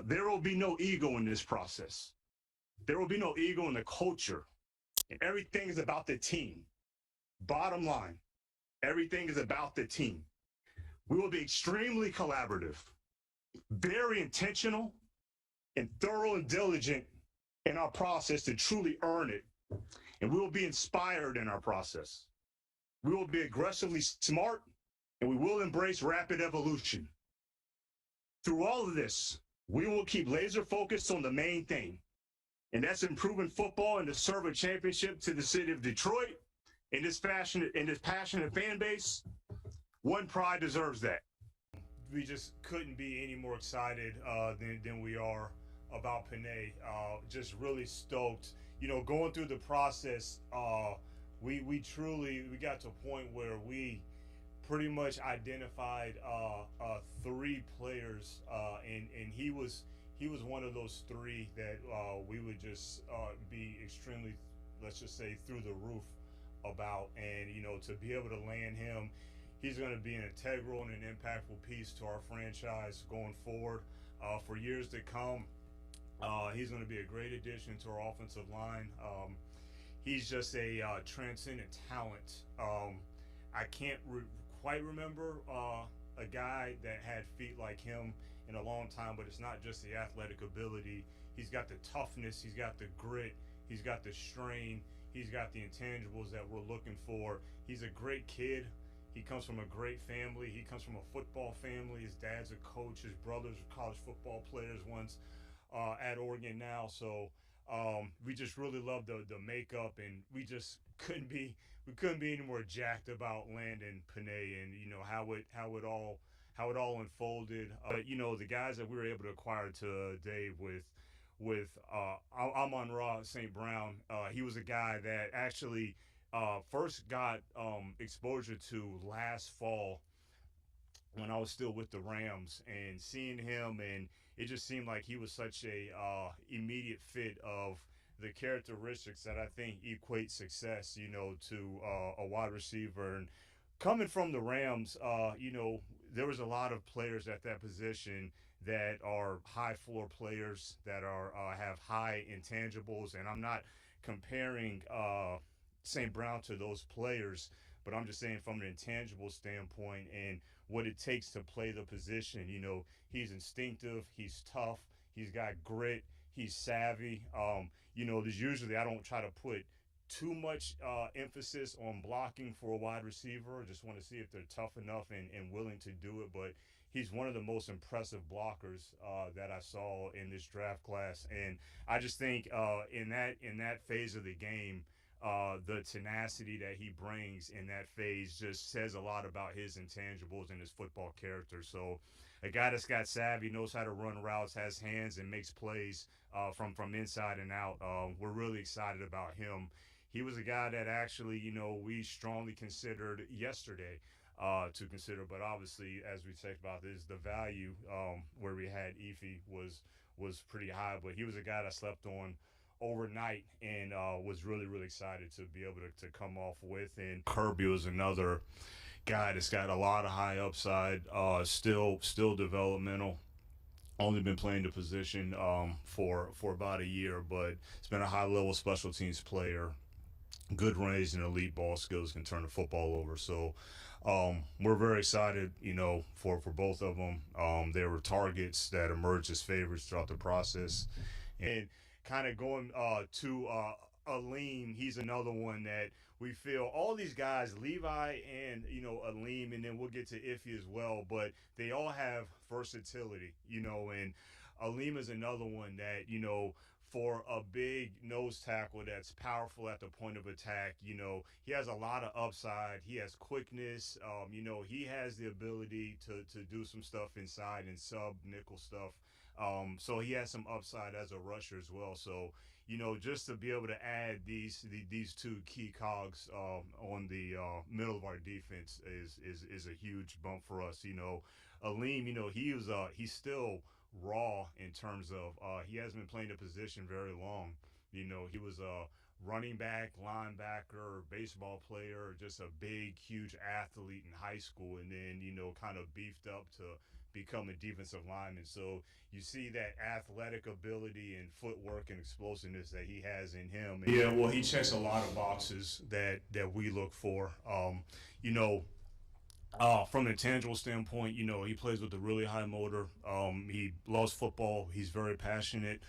there will be no ego in this process. There will be no ego in the culture. And everything is about the team. Bottom line, everything is about the team. We will be extremely collaborative, very intentional, and thorough and diligent in our process to truly earn it. And we will be inspired in our process. We will be aggressively smart, and we will embrace rapid evolution. Through all of this, we will keep laser focused on the main thing, and that's improving football and to serve a championship to the city of Detroit. In this passionate fan base, one pride deserves that. We just couldn't be any more excited than we are about Panay. Just really stoked. Going through the process, we truly got to a point where we pretty much identified 3 players, and he was one of those 3 that we would just be extremely, let's just say, through the roof about. And to be able to land him, he's going to be an integral and an impactful piece to our franchise going forward for years to come. He's going to be a great addition to our offensive line. He's just a transcendent talent. I can't quite remember a guy that had feet like him in a long time, but it's not just the athletic ability. He's got the toughness, he's got the grit, he's got the strain, he's got the intangibles that we're looking for. He's a great kid. He comes from a great family. He comes from a football family. His dad's a coach. His brothers are college football players once at Oregon now. So we just really love the makeup, and we just couldn't be any more jacked about landing Panay and how it all unfolded. The guys that we were able to acquire today with Amon-Ra St. Brown, he was a guy that actually first got exposure to last fall when I was still with the Rams, and seeing him, and it just seemed like he was such a immediate fit of the characteristics that I think equate success, to a wide receiver. And coming from the Rams, there was a lot of players at that position that are high floor players that are have high intangibles, and I'm not comparing St. Brown to those players, but I'm just saying from an intangible standpoint and what it takes to play the position. He's instinctive, he's tough, he's got grit, he's savvy. There's usually, I don't try to put too much emphasis on blocking for a wide receiver. I just want to see if they're tough enough and willing to do it. But he's one of the most impressive blockers that I saw in this draft class. And I just think in that phase of the game, the tenacity that he brings in that phase just says a lot about his intangibles and his football character. So a guy that's got savvy, knows how to run routes, has hands, and makes plays from inside and out. We're really excited about him. He was a guy that actually, we strongly considered yesterday to consider, but obviously, as we talked about this, the value where we had Efi was pretty high, but he was a guy that slept on overnight and was really, really excited to be able to come off with. And Kirby was another guy that's got a lot of high upside, still developmental. Only been playing the position for about a year, but it's been a high level special teams player. Good range and elite ball skills, can turn the football over. So we're very excited, for both of them. There were targets that emerged as favorites throughout the process. And kind of going to Aleem, he's another one that we feel all these guys, Levi and Aleem, and then we'll get to Iffy as well, but they all have versatility, and Aleem is another one that for a big nose tackle that's powerful at the point of attack, he has a lot of upside. He has quickness. He has the ability to do some stuff inside and sub nickel stuff. So he has some upside as a rusher as well. So, just to be able to add these 2 key cogs on the middle of our defense is a huge bump for us. Aleem, he's still raw in terms of he hasn't been playing the position very long. He was a running back, linebacker, baseball player, just a big, huge athlete in high school, and then kind of beefed up to become a defensive lineman. So you see that athletic ability and footwork and explosiveness that he has in him. Yeah, well, he checks a lot of boxes that we look for. You know, from an intangible standpoint, you know, he plays with a really high motor. He loves football. He's very passionate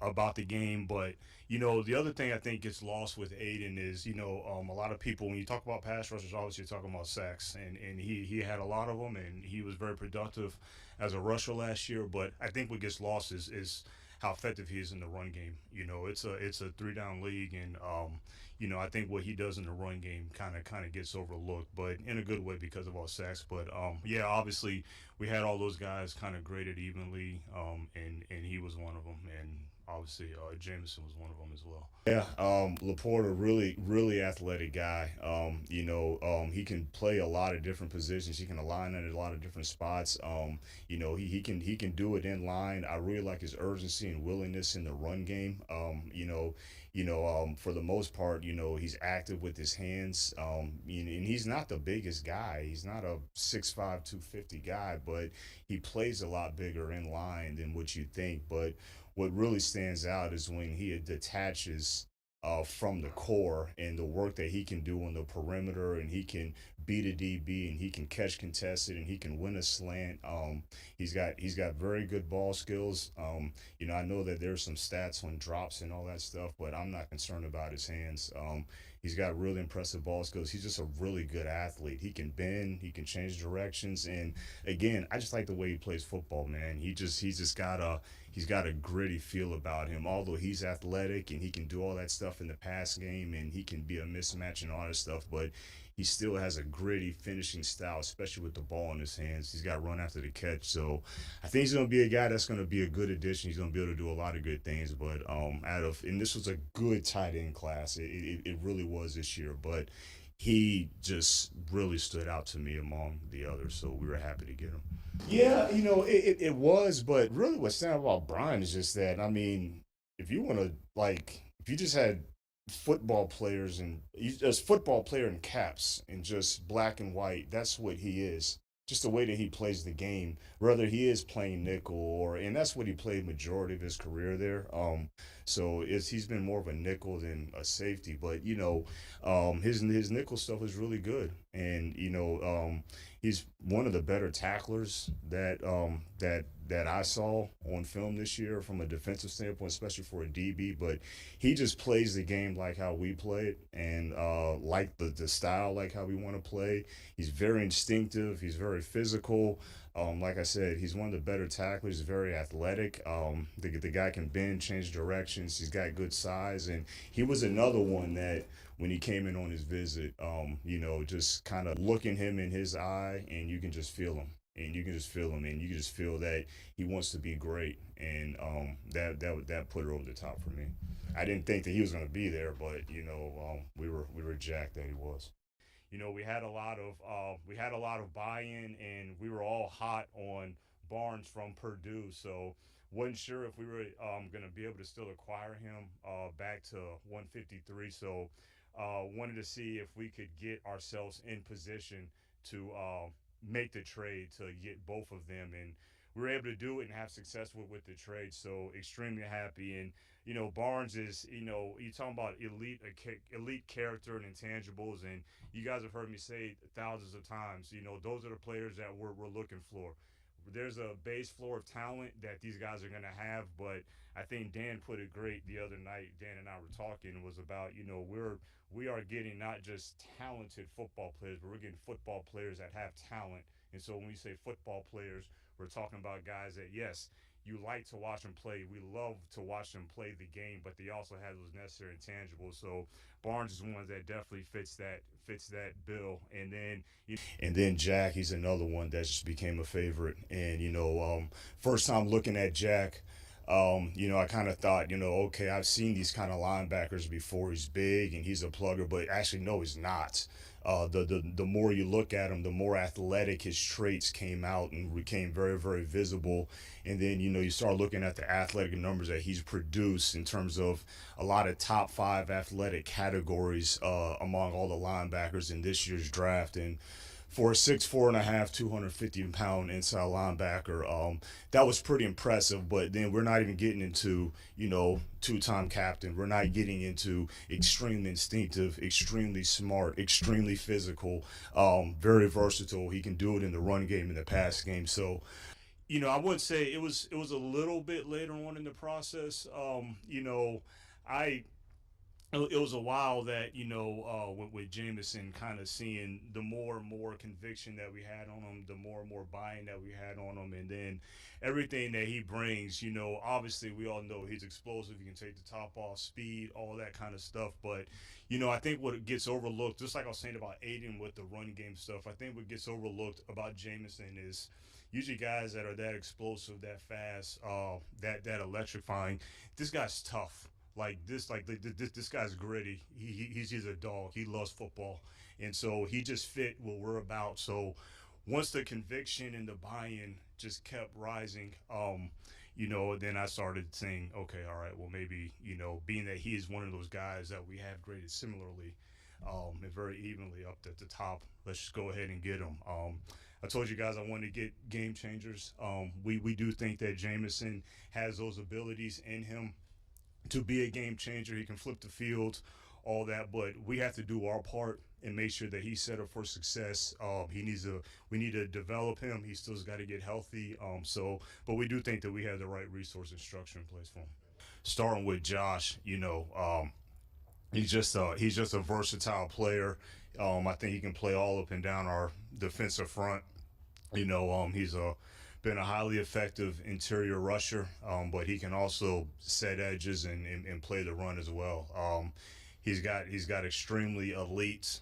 about the game. But, you know, the other thing I think gets lost with Aiden is, you know, a lot of people, when you talk about pass rushers, obviously you're talking about sacks. And he had a lot of them, and he was very productive as a rusher last year. But I think what gets lost is how effective he is in the run game. You know, it's a three down league, and you know, I think what he does in the run game kind of gets overlooked, but in a good way because of all sacks. But yeah, obviously we had all those guys kind of graded evenly, and he was one of them, and obviously Jameson was one of them as well. Yeah, Laporta, really athletic guy. You know, he can play a lot of different positions. He can align in a lot of different spots. You know, he can do it in line. I really like his urgency and willingness in the run game. For the most part, you know, he's active with his hands. And he's not the biggest guy. He's not a 6'5", 250 guy, but he plays a lot bigger in line than what you think. But what really stands out is when he detaches from the core and the work that he can do on the perimeter, and he can beat a DB, and he can catch contested, and he can win a slant. He's got very good ball skills. You know, I know that there's some stats on drops and all that stuff, but I'm not concerned about his hands. He's got really impressive ball skills. He's just a really good athlete. He can bend, he can change directions, and again, I just like the way he plays football, man. He's got a gritty feel about him. Although he's athletic and he can do all that stuff in the pass game, and he can be a mismatch and all that stuff, but he still has a gritty finishing style, especially with the ball in his hands. He's got to run after the catch. So I think he's going to be a guy that's going to be a good addition. He's going to be able to do a lot of good things. But and this was a good tight end class. It really was this year. But he just really stood out to me among the others. So we were happy to get him. Yeah, you know, it was, but really what's sad about Brian is just that, I mean, if you want to, like, if you just had football players and he's just football player in caps and just black and white, that's what he is. Just the way that he plays the game, whether he is playing nickel and that's what he played majority of his career there. So he's been more of a nickel than a safety, but you know, his nickel stuff is really good, and you know, he's one of the better tacklers that I saw on film this year from a defensive standpoint, especially for a DB. But he just plays the game like how we play it, and like the style, like how we want to play. He's very instinctive. He's very physical. Like I said, he's one of the better tacklers. He's very athletic. The guy can bend, change directions. He's got good size, and he was another one that when he came in on his visit, you know, just kind of looking him in his eye, and you can just feel him. And you can just feel him, and you can just feel that he wants to be great, and that put it over the top for me. I didn't think that he was going to be there, but you know, we were jacked that he was. You know, we had a lot of buy-in, and we were all hot on Barnes from Purdue, so wasn't sure if we were going to be able to still acquire him back to 153. So wanted to see if we could get ourselves in position to make the trade to get both of them, and we were able to do it and have success with the trade. So extremely happy. And you know, Barnes is, you know, you talking about elite character and intangibles, and you guys have heard me say thousands of times, you know, those are the players that we're looking for. There's a base floor of talent that these guys are going to have, but I think Dan put it great the other night. Dan and I were talking, was about, you know, we are getting not just talented football players, but we're getting football players that have talent. And so when we say football players, we're talking about guys that, yes, you like to watch them play. We love to watch them play the game, but they also have those necessary intangibles. So Barnes is one that definitely fits that bill. And then Jack, he's another one that just became a favorite. And you know, first time looking at Jack, you know, I kind of thought, you know, okay, I've seen these kind of linebackers before. He's big and he's a plugger, but actually, no, he's not. The more you look at him, the more athletic his traits came out and became very, very visible. And then, you know, you start looking at the athletic numbers that he's produced in terms of a lot of top five athletic categories among all the linebackers in this year's draft. And for a 6'4.5", 250-pound inside linebacker. That was pretty impressive. But then we're not even getting into, two-time captain. We're not getting into extremely instinctive, extremely smart, extremely physical, very versatile. He can do it in the run game and the pass game. So, I wouldn't say it was a little bit later on in the process. I it was a while that with Jameson, kind of seeing the more and more conviction that we had on him, the more and more buy-in that we had on him, and then everything that he brings. Obviously we all know he's explosive. He can take the top off, speed, all that kind of stuff. But I think what gets overlooked, just like I was saying about Aiden with the run game stuff, I think what gets overlooked about Jameson is usually guys that are that explosive, that fast, that electrifying. This guy's tough. This guy's gritty. He's a dog. He loves football, and so he just fit what we're about. So once the conviction and the buy-in just kept rising, then I started saying, okay, all right, well maybe being that he is one of those guys that we have graded similarly, and very evenly up at the top, let's just go ahead and get him. I told you guys I wanted to get game changers. We do think that Jameson has those abilities in him to be a game changer. He can flip the field, all that, but we have to do our part and make sure that he's set up for success. We need to develop him. He still's got to get healthy. But we do think that we have the right resource and structure in place for him. Starting with Josh, he's just a versatile player. I think he can play all up and down our defensive front. He's been a highly effective interior rusher, but he can also set edges and play the run as well. He's got extremely elite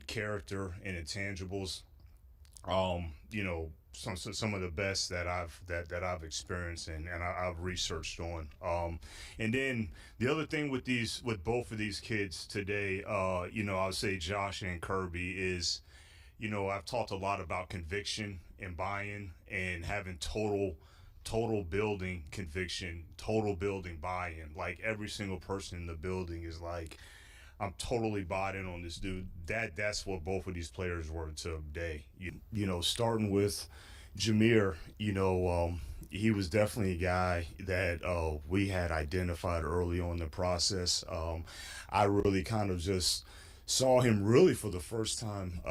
character and intangibles. Some of the best that I've experienced and I've researched on. And then the other thing with both of these kids today, I would say Josh and Kirby is, I've talked a lot about conviction and buy-in and having total building conviction, total building buy-in. Like every single person in the building is like, I'm totally bought in on this dude. That's what both of these players were today. Starting with Jameer, he was definitely a guy that we had identified early on in the process. I really kind of just saw him really for the first time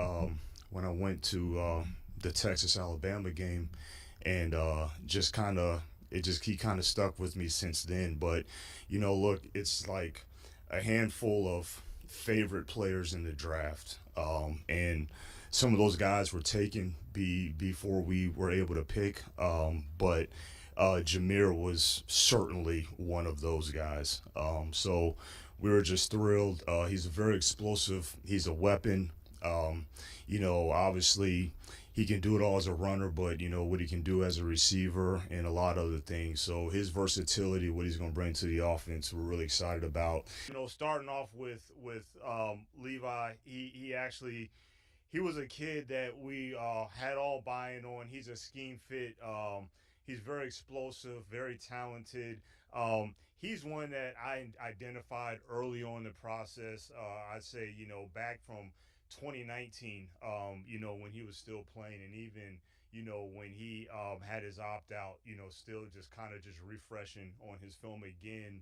when I went to the Texas Alabama game, and just kind of he kind of stuck with me since then. But look, it's like a handful of favorite players in the draft, and some of those guys were taken before we were able to pick. But Jameer was certainly one of those guys. So we were just thrilled. He's very explosive. He's a weapon. Obviously he can do it all as a runner, but what he can do as a receiver and a lot of other things. So his versatility, what he's going to bring to the offense, we're really excited about. Starting off with Levi, he was a kid that we had all buying on. He's a scheme fit. He's very explosive, very talented. He's one that I identified early on in the process. I'd say, back from 2019, when he was still playing, and even, when he had his opt out, still just kind of just refreshing on his film again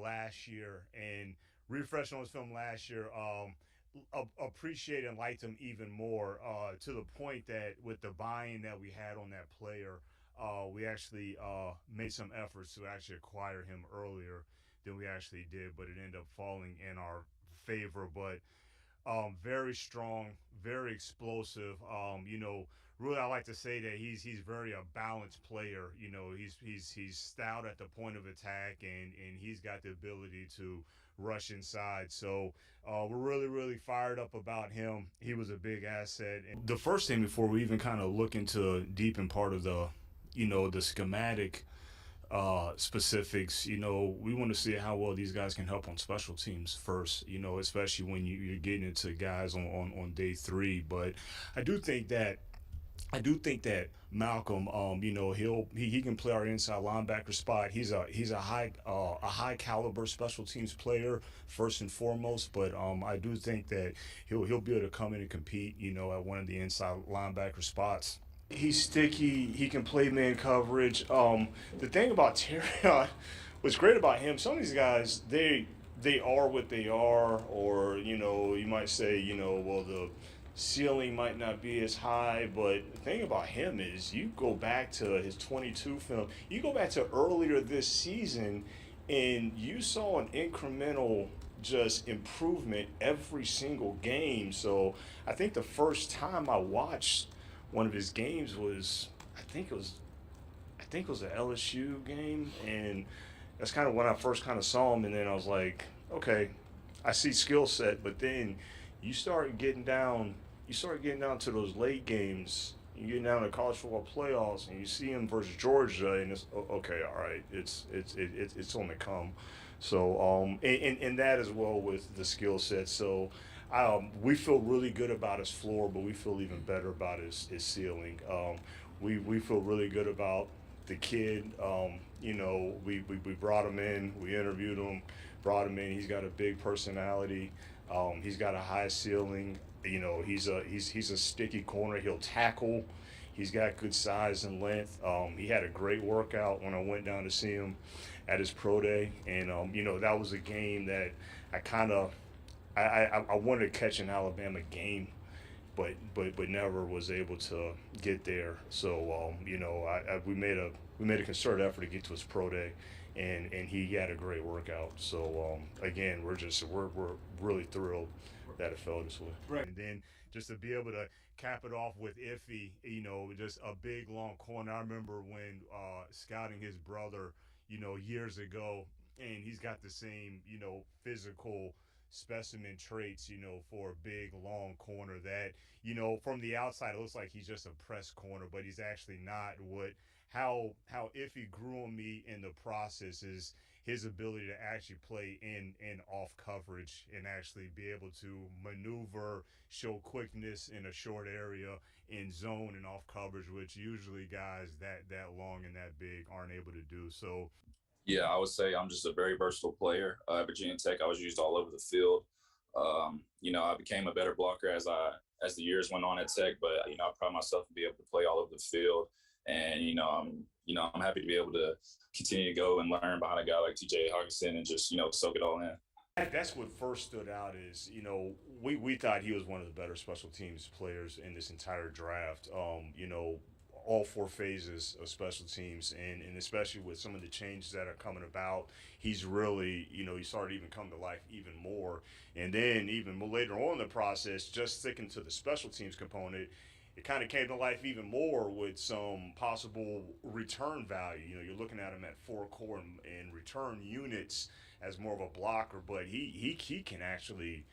last year, and refreshing on his film last year. Appreciate and liked him even more, to the point that with the buy-in that we had on that player, we actually made some efforts to actually acquire him earlier than we actually did, but it ended up falling in our favor. But very strong, very explosive. Really, I like to say that he's very a balanced player. He's stout at the point of attack, and he's got the ability to rush inside. So we're really fired up about him. He was a big asset. And the first thing before we even kind of look into deep in part of the schematic specifics, we want to see how well these guys can help on special teams first, especially when you're getting into guys on day three. But I do think that I do think that Malcolm, he can play our inside linebacker spot. He's a high caliber special teams player first and foremost. But I do think that he'll be able to come in and compete, at one of the inside linebacker spots. He's sticky. He can play man coverage. The thing about Terrion, what's great about him, some of these guys they are what they are, or you might say well the ceiling might not be as high, but the thing about him is you go back to his 22 film, you go back to earlier this season, and you saw an incremental just improvement every single game. So I think the first time I watched one of his games was I think it was an LSU game, and that's kind of when I first kind of saw him, and then I was like, okay, I see skill set, but then you start getting down, you start getting down to those late games. You get down to college football playoffs, and you see him versus Georgia, and it's okay, all right, it's on the come. So and that as well with the skill set. So we feel really good about his floor, but we feel even better about his ceiling. We feel really good about the kid. We brought him in, we interviewed him, brought him in. He's got a big personality. He's got a high ceiling. He's a sticky corner. He'll tackle. He's got good size and length. He had a great workout when I went down to see him at his pro day, and that was a game that I kind of I wanted to catch an Alabama game, but never was able to get there. So we made a concerted effort to get to his pro day, and he had a great workout. So again, we're really thrilled that it fell this way. Right. And then just to be able to cap it off with Iffy, just a big long corner. I remember when scouting his brother, years ago, and he's got the same, physical specimen traits, for a big long corner that, from the outside it looks like he's just a press corner, but he's actually not. How Iffy grew on me in the process is his ability to actually play in off coverage and actually be able to maneuver, show quickness in a short area in zone and off coverage, which usually guys that long and that big aren't able to do. So Yeah, I would say I'm just a very versatile player. At Virginia Tech, I was used all over the field. I became a better blocker as the years went on at Tech, but I pride myself to be able to play all over the field, and I'm happy to be able to continue to go and learn behind a guy like TJ Hawkinson and just soak it all in. that's what first stood out is, we thought he was one of the better special teams players in this entire draft. All four phases of special teams, and especially with some of the changes that are coming about, he's really, he started even coming to life even more. And then even later on in the process, just sticking to the special teams component, it kind of came to life even more with some possible return value. You're looking at him at four core and return units as more of a blocker, but he can actually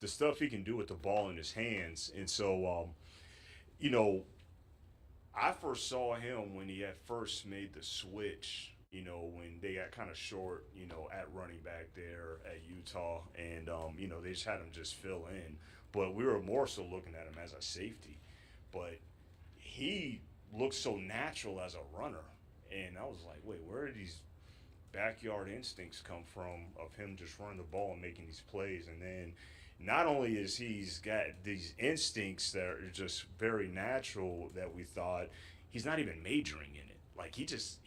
the stuff he can do with the ball in his hands. And so you know I first saw him when he had first made the switch. When they got kind of short, at running back there at Utah, and they just had him just fill in. But we were more so looking at him as a safety. But he looked so natural as a runner, and I was like, wait, where did these backyard instincts come from of him just running the ball and making these plays? And then not only is he's got these instincts that are just very natural that we thought, he's not even majoring in it. Like he just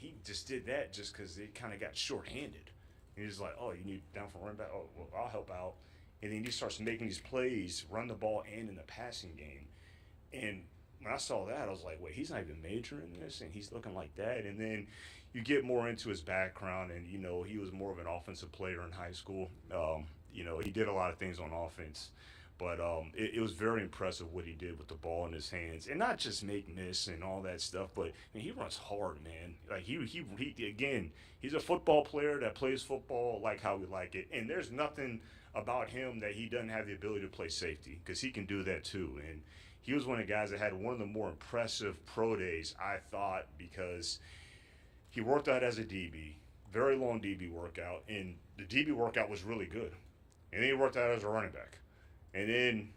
did that just because it kind of got shorthanded. And he's like, oh, you need down for running back. Oh, well, I'll help out. And then he starts making these plays, run the ball and in the passing game. And when I saw that, I was like, wait, he's not even majoring in this, and he's looking like that. And then you get more into his background, and he was more of an offensive player in high school. He did a lot of things on offense, but it was very impressive what he did with the ball in his hands, and not just make miss and all that stuff, but he runs hard, man. Like he again, he's a football player that plays football like how we like it, and there's nothing about him that he doesn't have the ability to play safety because he can do that too. And he was one of the guys that had one of the more impressive pro days, I thought, because he worked out as a DB, very long DB workout, and the DB workout was really good. And then he worked out as a running back. And then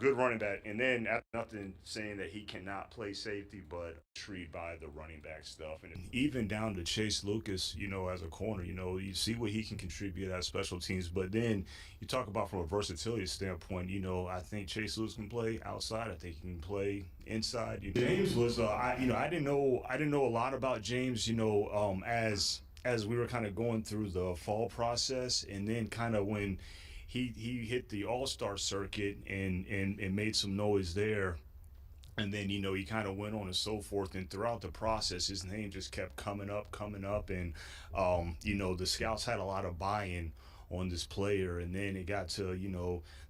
good running back. And then nothing saying that he cannot play safety, but intrigued by the running back stuff. And even down to Chase Lucas, as a corner, you see what he can contribute as special teams. But then you talk about from a versatility standpoint, I think Chase Lucas can play outside. I think he can play inside. James was, I didn't know a lot about James, as we were kind of going through the fall process, and then kind of when he hit the All Star circuit and made some noise there. And then he kind of went on and so forth, and throughout the process, his name just kept coming up, and the scouts had a lot of buy-in on this player, and then it got to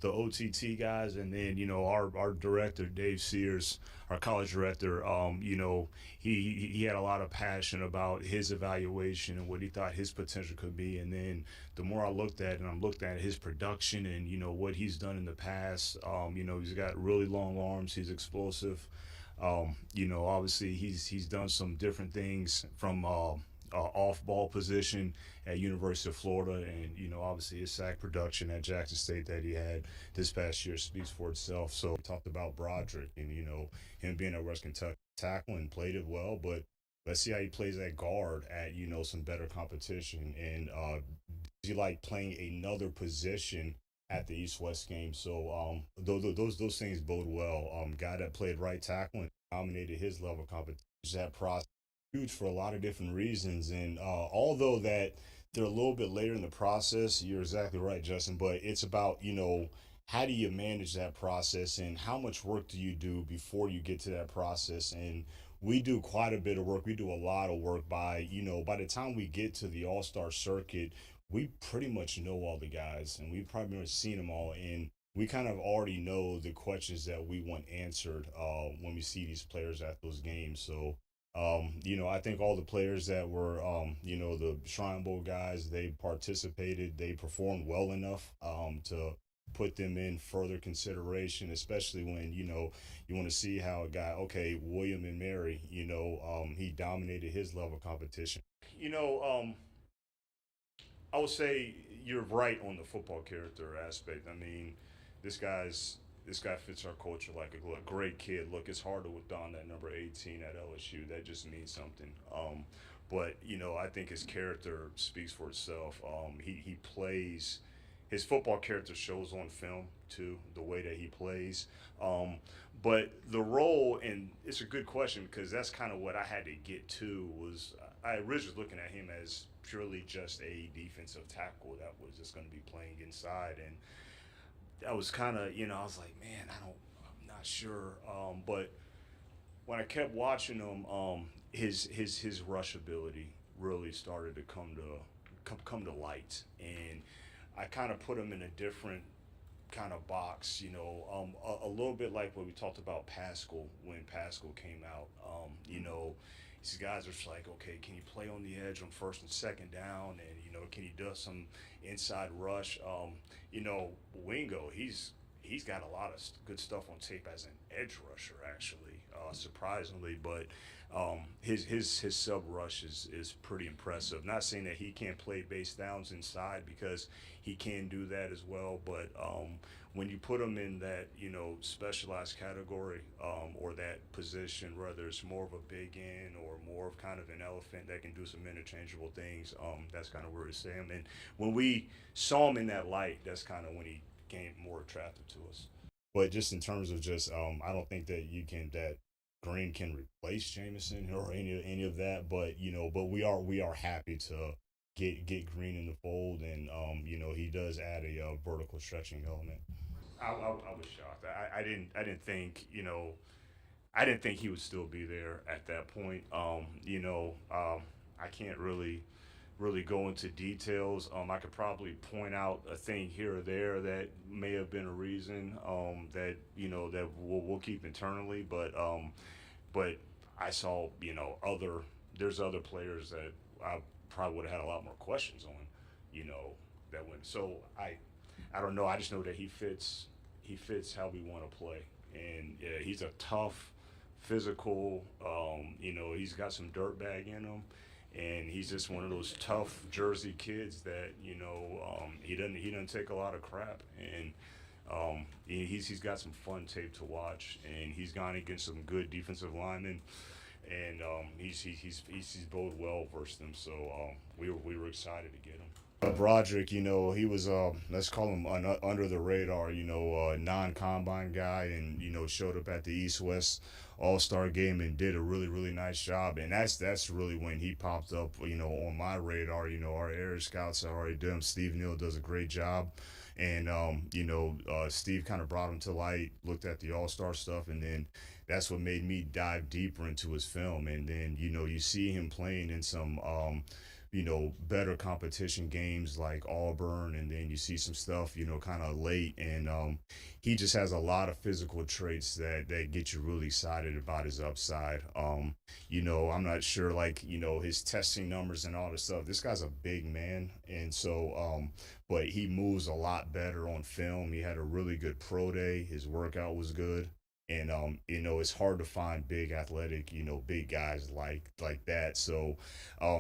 the OTT guys, and then our director Dave Sears, our college director, he had a lot of passion about his evaluation and what he thought his potential could be, and then the more I looked at it, and I'm looking at his production and what he's done in the past, he's got really long arms, he's explosive. Obviously he's done some different things from off-ball position at University of Florida, and obviously his sack production at Jackson State that he had this past year speaks for itself. So we talked about Broderick and him being at West Kentucky, tackling, played it well, but let's see how he plays at guard at some better competition, and does he like playing another position at the East West game? So those things bode well. Guy that played right tackle and dominated his level of competition. That process huge for a lot of different reasons. And although that they're a little bit later in the process, you're exactly right, Justin. But it's about how do you manage that process, and how much work do you do before you get to that process? And we do quite a bit of work. We do a lot of work by the time we get to the All Star circuit, we pretty much know all the guys, and we've probably much seen them all. And we kind of already know the questions that we want answered when we see these players at those games. So I think all the players that were, the Shrine Bowl guys, they participated, they performed well enough to put them in further consideration, especially when, you want to see how a guy, okay, William and Mary, he dominated his level of competition. I would say you're right on the football character aspect. I mean, this guy's this guy fits our culture like a glove. Great kid. Look, it's hard to don that number 18 at LSU. That just means something. But I think his character speaks for itself. He plays. His football character shows on film too. The way that he plays. But the role, and it's a good question because that's kind of what I had to get to. Was I originally looking at him as purely just a defensive tackle that was just going to be playing inside, and I was kind of, I was like, man, I'm not sure. But when I kept watching him, his rush ability really started to come to light, and I kind of put him in a different kind of box, a little bit like what we talked about Pascal when Pascal came out. These guys are just like, okay, can you play on the edge on first and second down, and can he do some inside rush? Wingo, he's got a lot of good stuff on tape as an edge rusher, actually, surprisingly. But his sub rush is pretty impressive. Not saying that he can't play base downs inside because he can do that as well, but when you put him in that specialized category or that position, whether it's more of a big end or more of kind of an elephant that can do some interchangeable things, that's kind of where it's Sam. And when we saw him in that light, that's kind of when he became more attractive to us. But just in terms of just, I don't think that Green can replace Jameson or any of that. But but we are happy to get Green in the fold, and he does add a vertical stretching element. I was shocked. I didn't think I didn't think he would still be there at that point. I can't really go into details. I could probably point out a thing here or there that may have been a reason that that we'll keep internally, but I saw there's other players that I probably would have had a lot more questions on, that went. So I don't know. I just know that he fits how we want to play, and yeah, he's a tough, physical. He's got some dirtbag in him, and he's just one of those tough Jersey kids that he doesn't take a lot of crap, and He's got some fun tape to watch, and he's gone against some good defensive linemen, and he's both well versed them. So we were excited to get him. Broderick, he was let's call him under the radar, non-combine guy, and showed up at the East West All-Star game and did a really really nice job, and that's really when he popped up, on my radar. Our area scouts are already done. Steve Neal does a great job, and Steve kind of brought him to light, looked at the All-Star stuff, and then that's what made me dive deeper into his film, and then you see him playing in some better competition games like Auburn, and then you see some stuff, kind of late, and he just has a lot of physical traits that get you really excited about his upside. I'm not sure, like, his testing numbers and all this stuff. This guy's a big man, and so, but he moves a lot better on film. He had a really good pro day. His workout was good. And it's hard to find big athletic, big guys like that. So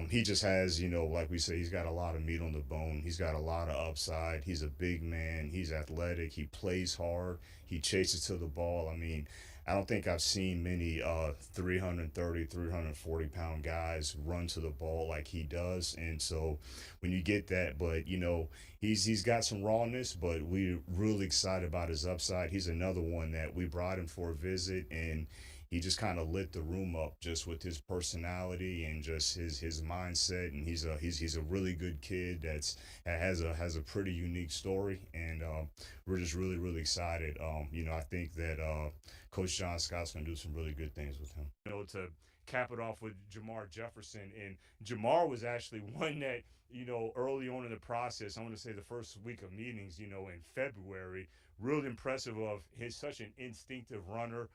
he just has, like we say, he's got a lot of meat on the bone. He's got a lot of upside. He's a big man. He's athletic. He plays hard. He chases to the ball. I mean, I don't think I've seen many 330, 340-pound guys run to the ball like he does. And so when you get that, but, he's got some rawness, but we're really excited about his upside. He's another one that we brought him for a visit, and he just kind of lit the room up just with his personality and just his mindset. And he's a really good kid has a pretty unique story, and we're just really really excited. I think that Coach John Scott's gonna do some really good things with him. To cap it off with Jamar Jefferson, and Jamar was actually one that early on in the process, I want to say the first week of meetings, in February, really impressive of his such an instinctive runner.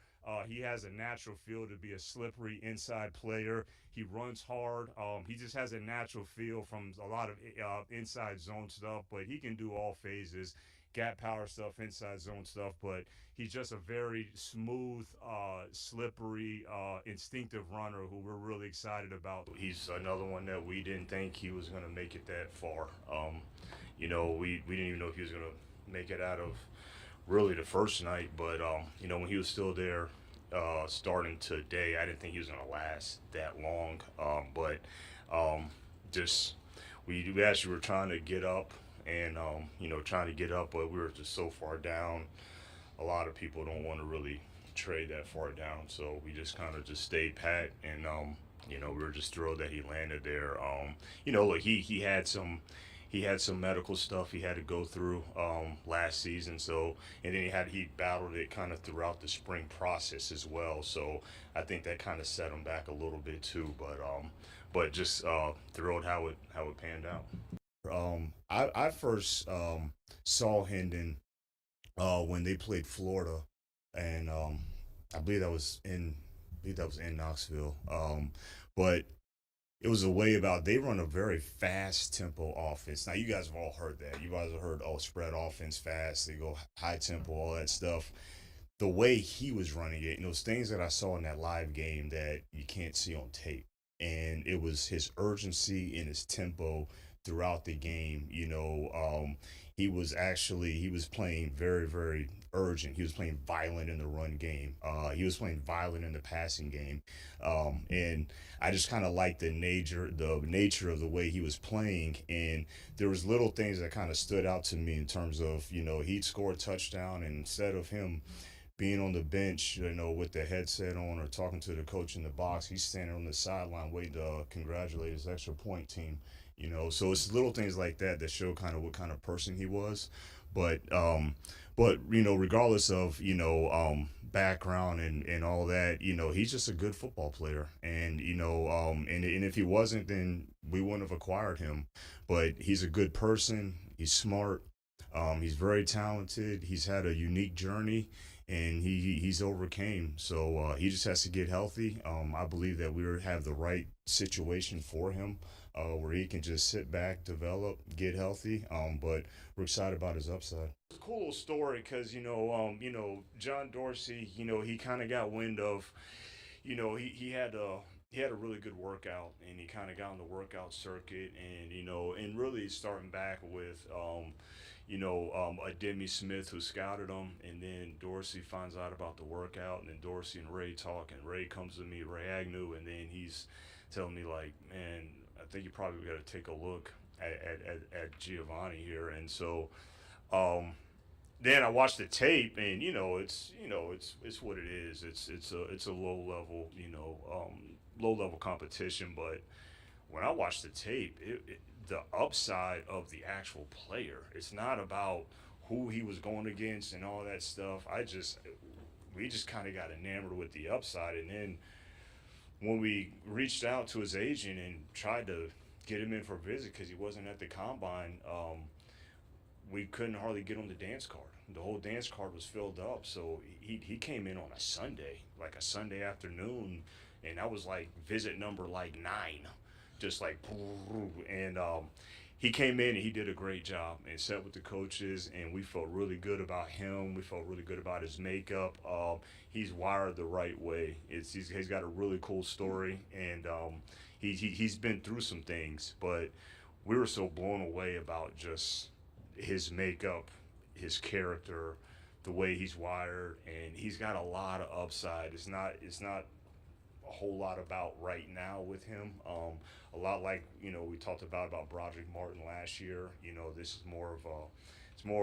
He has a natural feel to be a slippery inside player. He runs hard. He just has a natural feel from a lot of inside zone stuff, but he can do all phases, gap power stuff, inside zone stuff. But he's just a very smooth, slippery, instinctive runner who we're really excited about. He's another one that we didn't think he was going to make it that far. We didn't even know if he was going to make it out of really the first night, but when he was still there starting today, I didn't think he was going to last that long. But just we actually were trying to get up, and trying to get up, but we were just so far down. A lot of people don't want to really trade that far down, so we just kind of just stayed pat, and we were just thrilled that he landed there. Look, he had some medical stuff he had to go through last season, so, and then he battled it kind of throughout the spring process as well. So I think that kind of set him back a little bit too. But just thrilled how it panned out. I first saw Hendon when they played Florida, and I believe that was in Knoxville. But it was a way about they run a very fast tempo offense. Now you guys have all heard that. You guys have heard, spread offense fast. They go high tempo, all that stuff. The way he was running it, and those things that I saw in that live game that you can't see on tape, and it was his urgency and his tempo throughout the game. He was playing very very urgent. He was playing violent in the run game. He was playing violent in the passing game, and I just kind of liked the nature of the way he was playing. And there was little things that kind of stood out to me in terms of he'd score a touchdown, and instead of him being on the bench, with the headset on or talking to the coach in the box, he's standing on the sideline waiting to congratulate his extra point team. So it's little things like that that show kind of what kind of person he was. But regardless of background and all that, he's just a good football player. And and if he wasn't, then we wouldn't have acquired him. But he's a good person. He's smart. He's very talented. He's had a unique journey, and he's overcame. So he just has to get healthy. I believe that have the right situation for him, where he can just sit back, develop, get healthy. But we're excited about his upside. It's a cool little story because John Dorsey, he kind of got wind of, he had a really good workout, and he kind of got on the workout circuit, and and really starting back with a Demi Smith who scouted him, and then Dorsey finds out about the workout, and then Dorsey and Ray talk, and Ray comes to me, Ray Agnew, and then he's telling me like, man, I think you probably got to take a look at Giovanni here, and so um, then I watched the tape, and it's what it is. It's a low level competition, but when I watched the tape, the upside of the actual player. It's not about who he was going against and all that stuff. We just kind of got enamored with the upside, and then when we reached out to his agent and tried to get him in for a visit because he wasn't at the combine, we couldn't hardly get on the dance card. The whole dance card was filled up, so he came in on a Sunday, like a Sunday afternoon, and that was like visit number like 9, just like, and he came in and he did a great job and sat with the coaches, and we felt really good about him. We felt really good about his makeup. He's wired the right way. He's got a really cool story, and he's been through some things, but we were so blown away about just his makeup, his character, the way he's wired, and he's got a lot of upside. It's not a whole lot about right now with him. A lot like we talked about Broderick Martin last year. This is more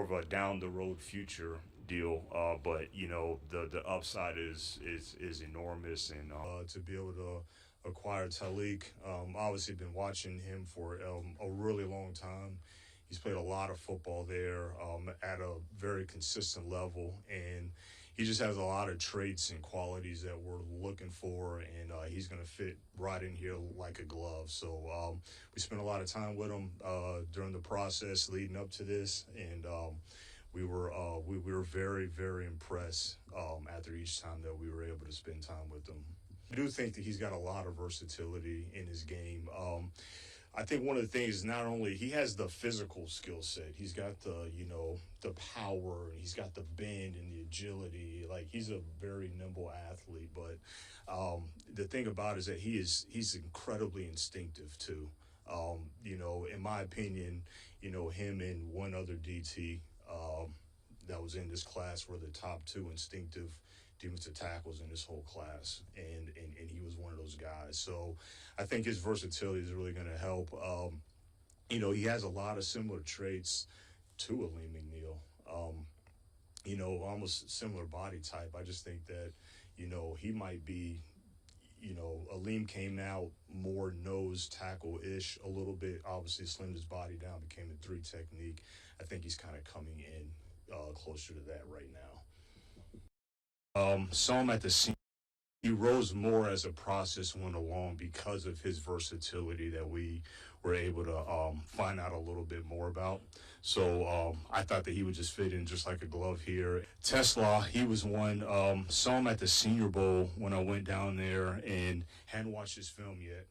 of a down the road future deal. But the upside is enormous, and to be able to acquire Talik, obviously been watching him for a really long time. He's played a lot of football there at a very consistent level, and he just has a lot of traits and qualities that we're looking for, and he's going to fit right in here like a glove. So we spent a lot of time with him during the process leading up to this, and we were very, very impressed after each time that we were able to spend time with him. I do think that he's got a lot of versatility in his game. I think one of the things is not only he has the physical skill set, he's got the power, and he's got the bend and the agility. Like, he's a very nimble athlete, but the thing about it is that he's incredibly instinctive too. In my opinion, him and one other DT that was in this class were the top 2 instinctive defensive tackles in this whole class, and he was one of those guys. So I think his versatility is really going to help. He has a lot of similar traits to Aleem McNeil. Almost similar body type. I just think that, he might be, Aleem came out more nose tackle-ish a little bit, obviously slimmed his body down, became a 3 technique. I think he's kind of coming in closer to that right now. Saw him at the scene. He rose more as a process went along because of his versatility that we were able to find out a little bit more about. So I thought that he would just fit in just like a glove here. Tesla, he was one. Saw him at the Senior Bowl when I went down there and hadn't watched his film yet,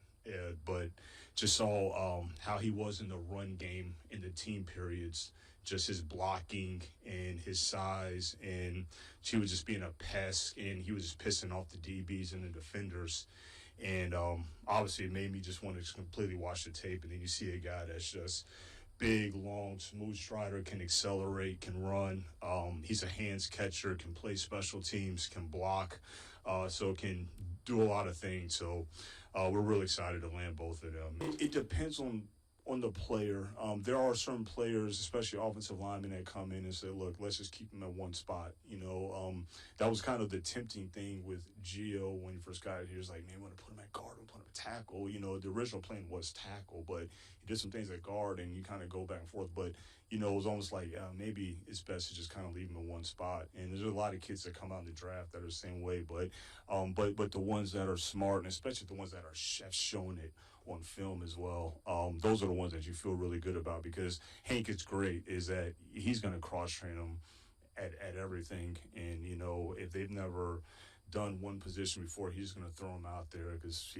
but just saw how he was in the run game in the team periods. Just his blocking and his size, and she was just being a pest, and he was just pissing off the DBs and the defenders. And obviously it made me just want to completely watch the tape, and then you see a guy that's just big, long, smooth strider, can accelerate, can run. He's a hands catcher, can play special teams, can block, so can do a lot of things. So we're really excited to land both of them. It depends on the player. There are certain players, especially offensive linemen, that come in and say, look, let's just keep him at one spot. That was kind of the tempting thing with Gio when he first got here. He was like, man, we want to put him at guard, we put him at tackle. The original plan was tackle, but he did some things at guard, and you kind of go back and forth. But, it was almost like maybe it's best to just kind of leave him in one spot. And there's a lot of kids that come out in the draft that are the same way. But the ones that are smart, and especially the ones that have shown it on film as well, those are the ones that you feel really good about, because Hank is great, is that he's going to cross-train them at everything. And, if they've never done one position before, he's going to throw them out there because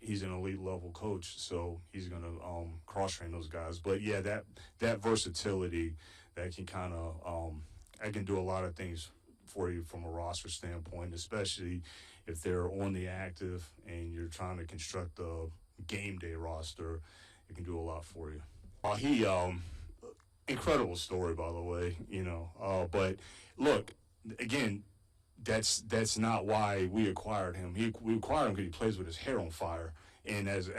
he's an elite level coach, so he's going to cross-train those guys. But, yeah, that versatility, that can kind of I can do a lot of things for you from a roster standpoint, especially if they're on the active and you're trying to construct a game day roster. It can do a lot for you. Incredible story, by the way. But look, again, that's not why we acquired him. We acquired him because he plays with his hair on fire. And as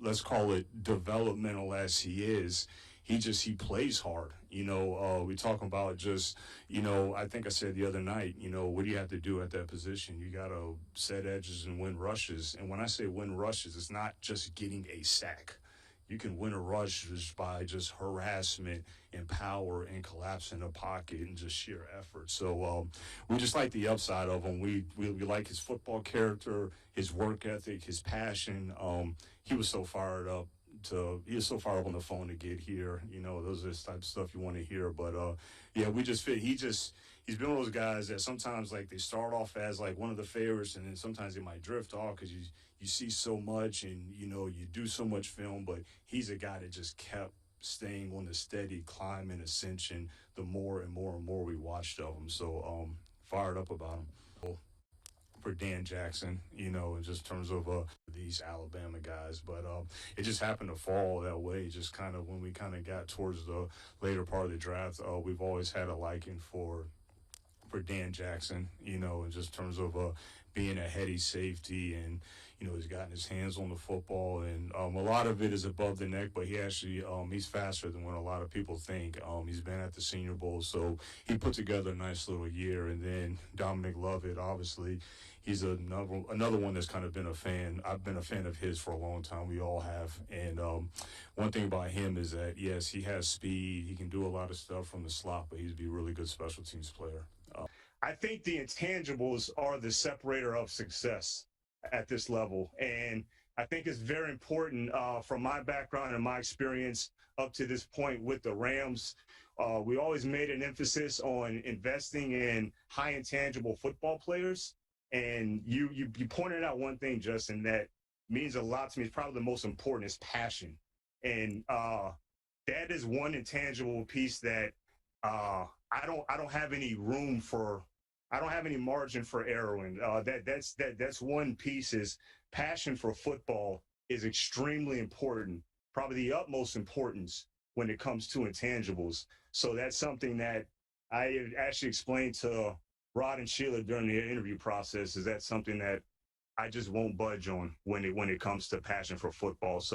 let's call it developmental as he is, he plays hard. We talking about just I think I said the other night. What do you have to do at that position? You got to set edges and win rushes. And when I say win rushes, it's not just getting a sack. You can win a rush just by just harassment and power and collapsing the pocket and just sheer effort. So we just like the upside of him. We like his football character, his work ethic, his passion. He was so fired up. He was so fired up on the phone to get here. Those are the type of stuff you want to hear. But yeah, we just fit. He's been one of those guys that sometimes like they start off as like one of the favorites, and then sometimes they might drift off because you see so much and you do so much film. But he's a guy that just kept staying on the steady climb and ascension the more and more and more we watched of him. So fired up about him. For Dan Jackson, in just terms of these Alabama guys. But it just happened to fall that way, just kind of when we kind of got towards the later part of the draft. We've always had a liking for Dan Jackson, in just terms of being a heady safety and, he's gotten his hands on the football and a lot of it is above the neck, but he actually, he's faster than what a lot of people think. He's been at the Senior Bowl, so he put together a nice little year. And then Dominic Lovett, obviously, he's another one that's kind of been a fan. I've been a fan of his for a long time. We all have. And one thing about him is that, yes, he has speed. He can do a lot of stuff from the slot, but he'd be a really good special teams player. I think the intangibles are the separator of success at this level. And I think it's very important from my background and my experience up to this point with the Rams. We always made an emphasis on investing in high intangible football players. And you pointed out one thing, Justin, that means a lot to me. It's probably the most important is passion. And that is one intangible piece that I don't have any room for. I don't have any margin for error in. That's one piece is passion for football is extremely important, probably the utmost importance when it comes to intangibles. So that's something that I actually explained to Rod and Sheila during the interview process. Is that something that I just won't budge on when it comes to passion for football. So